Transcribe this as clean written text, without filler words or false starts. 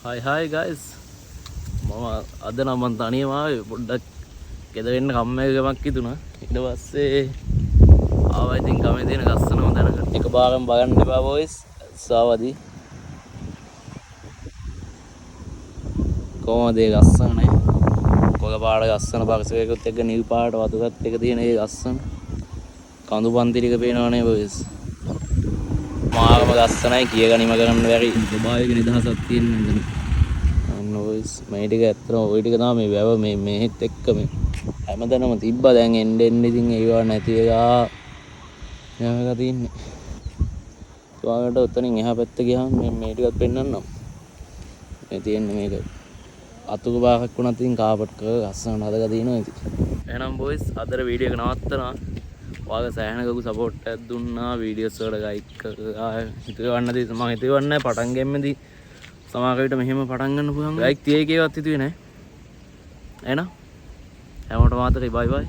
Hi guys. මම අද නම් මං තනියම ආවේ පොඩ්ඩක් ගෙදර එන්න කම්මැලිකමක් හිතුණා. ඊට පස්සේ ආවා ඉතින් ගමේ තියෙන ලස්සනම තැනකට. එක බාරම බලන්න එපා boys. සාවදි. කොහොමද ඒ ලස්සන නේ? කොළ පාට ලස්සන පරිසරයකට එක්ක නිල් පාට වතුරත් එක තියෙන ඒ ලස්සන කඳු පන්ති ටික පේනවනේ boys. මාගම ලස්සනයි කිය ගනිම කරන්න බැරි ස්වභාවික නිදහසක් තියෙන නේද? මේ ටික ඇත්තටම ওই ටික තමයි මේ වැව මේත් එක්ක මේ හැමදැනම තිබ්බා දැන් එන්න ඉතින් ඒවා නැති එකා යමක තින්නේ. ඔයාලට උතනින් එහා පැත්ත ගියාම මේ ටිකත් පෙන්නන්නම්. මේ තියෙන්නේ මේක අතුරු බාහක් වුණත් ඉතින් කාපට් කරලා ලස්සනට හදලා තියෙනවා ඉතින්. එහෙනම් boys අදට වීඩියෝ එක නවත්තනවා. ඔයාලා සෑහෙන කකු සපෝට් එකක් දුන්නා වීඩියෝස් වලට ලයික් කරලා හිතවන්නදී මම හිතවන්නේ පටන් ගම්මේදී සමහර විට මෙහෙම පටන් ගන්න පුළුවන් ලයික් 30 කේවත් හිතුවේ නැහැ. එහෙනම් හැමෝටම ආතරේ බයි බයි.